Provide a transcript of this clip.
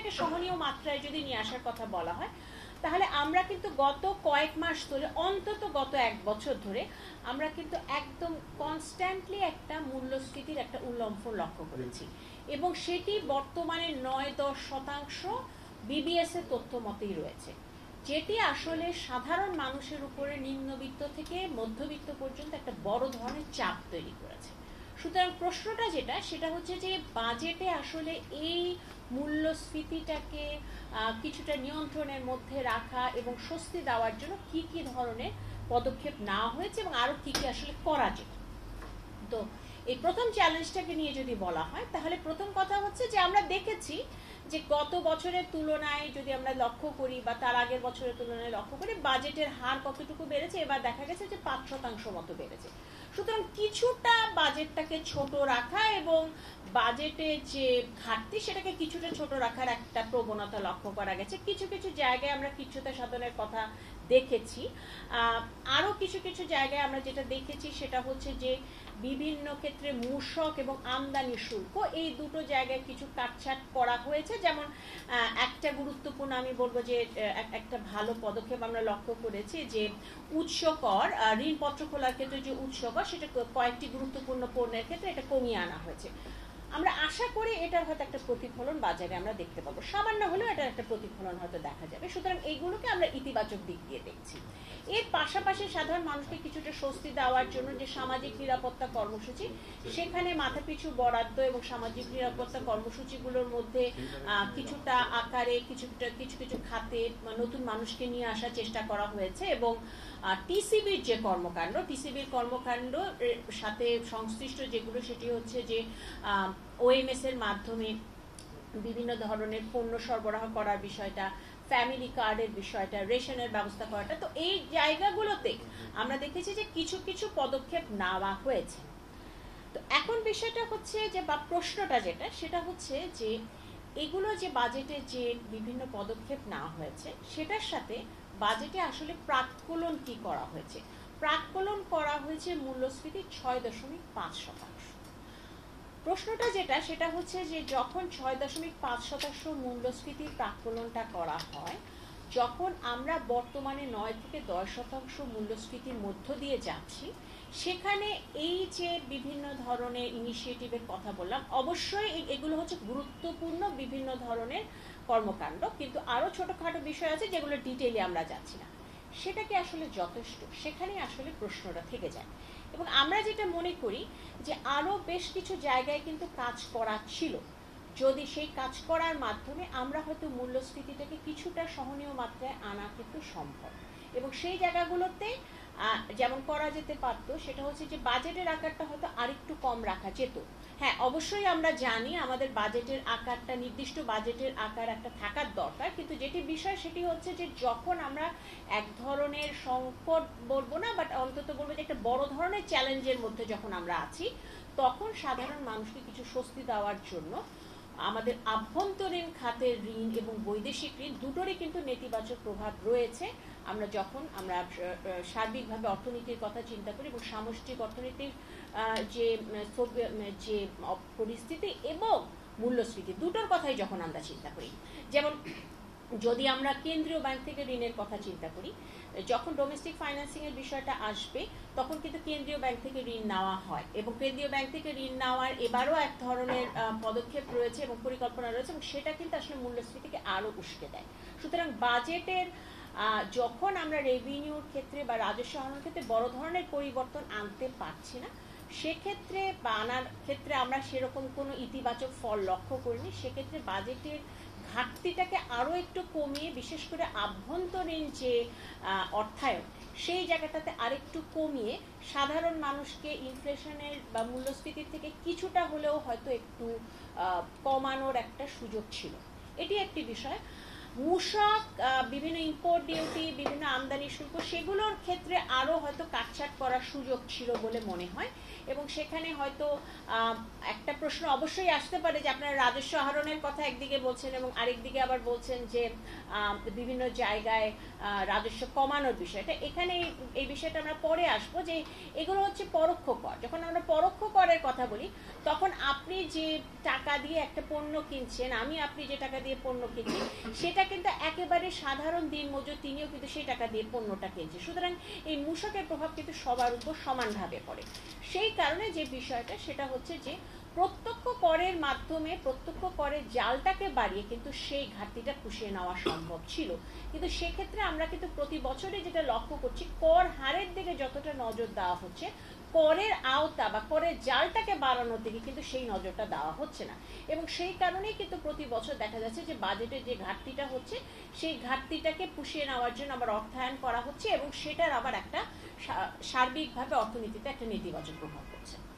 মূল্যস্ফীতিটাকে সহনীয় মাত্রায় যদি নিয়ে আসার কথা বলা হয়, তাহলে আমরা কিন্তু গত কয়েক মাস ধরে, অন্তত গত 1 বছর ধরে আমরা কিন্তু একদম কনস্ট্যান্টলি একটা মূল্যস্ফীতির একটা উল্লম্ফন লক্ষ্য করেছি, এবং সেটি বর্তমানে 9-10% বিবিএস এর তথ্য মতেই রয়েছে, যেটি আসলে সাধারণ মানুষের উপরে নিম্নবিত্ত থেকে মধ্যবিত্ত পর্যন্ত একটা বড় ধরনের চাপ তৈরি করেছে। সুতরাং প্রশ্নটা যেটা, সেটা হচ্ছে যে বাজেটে আসলে এই মূল্যস্ফীতিটাকে কিছুটা নিয়ন্ত্রণের মধ্যে রাখা এবং স্বস্তি দেওয়ার জন্য কি কি ধরনের পদক্ষেপ নেওয়া হয়েছে এবং আরো কি কি আসলে করা যেত। তো এই প্রথম চ্যালেঞ্জটাকে নিয়ে যদি বলা হয়, তাহলে প্রথম কথা হচ্ছে যে আমরা দেখেছি যে গত বছরের তুলনায় যদি আমরা লক্ষ্য করি বা তার আগের বছরের তুলনায় লক্ষ্য করি, বাজেটের হার কতটুকু বেড়েছে, এবার দেখা গেছে যে 5% মতো বেড়েছে। সুতরাং কিছুটা বাজেটটাকে ছোট রাখা এবং বাজেটে যে ঘাটতি সেটাকে কিছুটা ছোট রাখার একটা প্রবণতা লক্ষ্য করা গেছে। কিছু কিছু জায়গায় আমরা কিছুটা সাধনের কথা দেখেছি। আরো কিছু কিছু জায়গায় আমরা যেটা দেখেছি সেটা হচ্ছে যে বিভিন্ন ক্ষেত্রে মূসক এবং আমদানি শুল্ক, এই দুটো জায়গায় কিছু কাটছাট করা হয়েছে। যেমন একটা গুরুত্বপূর্ণ আমি বলবো যে একটা ভালো পদক্ষেপ আমরা লক্ষ্য করেছি যে উৎস কর, ঋণপত্র খোলার ক্ষেত্রে যে উৎস কর, সেটা কয়েকটি গুরুত্বপূর্ণ পণ্যের ক্ষেত্রে এটা কমিয়ে আনা হয়েছে। আমরা আশা করি এটার হয়তো একটা প্রতিফলন বাজারে আমরা দেখতে পাবো, সামান্য হলেও এটার একটা প্রতিফলন হয়তো দেখা যাবে। সুতরাং এইগুলোকে আমরা ইতিবাচক দিক দিয়ে দেখছি। এর পাশাপাশি সাধারণ মানুষকে কিছুটা স্বস্তি দেওয়ার জন্য যে সামাজিক নিরাপত্তা কর্মসূচি, সেখানে মাথাপিছু বরাদ্দ এবং সামাজিক নিরাপত্তা কর্মসূচিগুলোর মধ্যে কিছুটা আকারে কিছু কিছু খাতে নতুন মানুষকে নিয়ে আসার চেষ্টা করা হয়েছে। এবং টিসিবির যে কর্মকাণ্ড, টিসিবির কর্মকাণ্ড সাথে সংশ্লিষ্ট যেগুলো, সেটি হচ্ছে যে ওএমএস এর মাধ্যমে বিভিন্ন ধরনের পণ্য সরবরাহ করার বিষয়টা, ফ্যামিলি কার্ডের বিষয়টা, রেশনের ব্যবস্থা করাটা। তো এই জায়গাগুলোতে আমরা দেখেছি যে কিছু কিছু পদক্ষেপ নেওয়া হয়েছে। তো এখন বিষয়টা হচ্ছে যে, বা প্রশ্নটা যেটা, সেটা হচ্ছে যে এগুলো যে বাজেটে যে বিভিন্ন পদক্ষেপ নেওয়া হয়েছে, সেটার সাথে বাজেটে আসলে প্রাক্কলন কি করা হয়েছে। প্রাক্কলন করা হয়েছে মূল্যস্ফীতি 6.5%। প্রশ্নটা যেটা, সেটা হচ্ছে যে যখন 6.5% মূল্যস্ফীতির প্রাক্কলনটা করা হয়, যখন আমরা বর্তমানে 9-10% মূল্যস্ফীতির মধ্য দিয়ে যাচ্ছি, সেখানে এই যে বিভিন্ন ধরনের ইনিশিয়েটিভের কথা বললাম, অবশ্যই এগুলো হচ্ছে গুরুত্বপূর্ণ বিভিন্ন ধরনের কর্মকাণ্ড, কিন্তু আরো ছোটখাটো বিষয় আছে যেগুলো ডিটেইলে আমরা যাচ্ছি না। সেটা কি আসলে যথেষ্ট, সেখানেই আসলে প্রশ্নটা থেকে যায়। এবং আমরা যেটা মনে করি যে আরো বেশ কিছু জায়গায় কিন্তু কাজ করা ছিল, যদি সেই কাজ করার মাধ্যমে আমরা হয়তো মূল্যস্ফীতিটাকে কিছুটা সহনীয় মাত্রায় আনা কিন্তু সম্ভব। এবং সেই জায়গাগুলোতে যেমন করা যেতে পারতো, সেটা হচ্ছে যে বাজেটের আকারটা হয়তো আরেকটু কম রাখা যেত। হ্যাঁ, অবশ্যই আমরা জানি আমাদের বাজেটের আকারটা, নির্দিষ্ট বাজেটের আকার একটা থাকার দরকার, কিন্তু যেটি বিষয় সেটি হচ্ছে যে যখন আমরা এক ধরনের সংকট বলবো না, বাট অন্তত বলবো যে একটা বড় ধরনের চ্যালেঞ্জের মধ্যে যখন আমরা আছি, তখন সাধারণ মানুষকে কিছু স্বস্তি দেওয়ার জন্য আমাদের আভ্যন্তরীণ খাতের ঋণ এবং বৈদেশিক ঋণ দুটোরই কিন্তু নেতিবাচক প্রভাব রয়েছে। আমরা যখন আমরা সার্বিকভাবে অর্থনীতির কথা চিন্তা করি এবং সামষ্টিক অর্থনীতির যে পরিস্থিতি এবং মূল্যস্ফীতি দুটোর কথাই যখন আমরা চিন্তা করি, যেমন যদি আমরা কেন্দ্রীয় ব্যাংক থেকে ঋণের কথা চিন্তা করি, যখন ডোমেস্টিক ফাইন্যান্সিং এর বিষয়টা আসবে, তখন কিন্তু কেন্দ্রীয় ব্যাংক থেকে ঋণ নেওয়া হয়, এবং কেন্দ্রীয় ব্যাংক থেকে ঋণ নেওয়ার এবারও এক ধরনের পদক্ষেপ রয়েছে এবং পরিকল্পনা রয়েছে, এবং সেটা কিন্তু আসলে মূল্যস্ফীতিকে আরো উস্কে দেয়। সুতরাং বাজেটের যখন আমরা রেভিনিউর ক্ষেত্রে বা রাজস্ব আহরণের ক্ষেত্রে বড় ধরনের পরিবর্তন আনতে পারছি না, সেক্ষেত্রে বা আনার ক্ষেত্রে আমরা সেরকম কোনো ইতিবাচক ফল লক্ষ্য করিনি। সেক্ষেত্রে বাজেটের ঘাটতিটাকে আরো একটু কমিয়ে, বিশেষ করে আভ্যন্তরীণ যে অর্থায়ন, সেই জায়গাটাতে আরেকটু কমিয়ে সাধারণ মানুষকে ইনফ্লেশনের বা মূল্যস্ফীতির থেকে কিছুটা হলেও হয়তো একটু কমানোর একটা সুযোগ ছিল। এটি একটি বিষয়। মূসক, বিভিন্ন ইম্পোর্ট ডিউটি, বিভিন্ন আমদানি শুল্ক, সেগুলোর ক্ষেত্রে আরও হয়তো কাটছাট করার সুযোগ ছিল বলে মনে হয়। এবং সেখানে হয়তো একটা প্রশ্ন অবশ্যই আসতে পারে যে আপনারা রাজস্ব আহরণের কথা একদিকে বলছেন এবং আরেকদিকে আবার বলছেন যে বিভিন্ন জায়গায় রাজস্ব কমানোর বিষয়টা। এখানে এই বিষয়টা আমরা পরে আসবো, যে এগুলো হচ্ছে পরোক্ষ কর। যখন আমরা পরোক্ষ করের কথা বলি, তখন আপনি যে টাকা দিয়ে একটা পণ্য কিনছেন, আপনি যে টাকা দিয়ে পণ্য কিনছেন, সেটা কিন্তু একেবারে সাধারণ দিনমজুর তিনিও কিন্তু সেই টাকা দিয়ে পণ্যটা কিনছে। সুতরাং এই মূসকের প্রভাব কিন্তু সবার উপর সমানভাবে পড়ে। সেই কারণে যে বিষয়টা সেটা হচ্ছে যে প্রত্যক্ষ করের মাধ্যমে প্রত্যক্ষ করের জালটাকে বাড়িয়ে কিন্তু সেই ঘাটতিটা পুষিয়ে নেওয়া সম্ভব ছিল। কিন্তু সেক্ষেত্রে আমরা কিন্তু প্রতি বছরে যেটা লক্ষ্য করছি, কর হারের দিকে যতটা নজর দেওয়া হচ্ছে, করের আওতা বা করের জালটাকে বাড়ানোর দিকে কিন্তু সেই নজরটা দেওয়া হচ্ছে না। এবং সেই কারণেই কিন্তু প্রতি বছর দেখা যাচ্ছে যে বাজেটের যে ঘাটতিটা হচ্ছে, সেই ঘাটতিটাকে পুষিয়ে নেওয়ার জন্য আবার অর্থায়ন করা হচ্ছে, এবং সেটার আবার একটা সার্বিকভাবে অর্থনীতিতে একটা নেতিবাচক প্রভাব পড়ছে।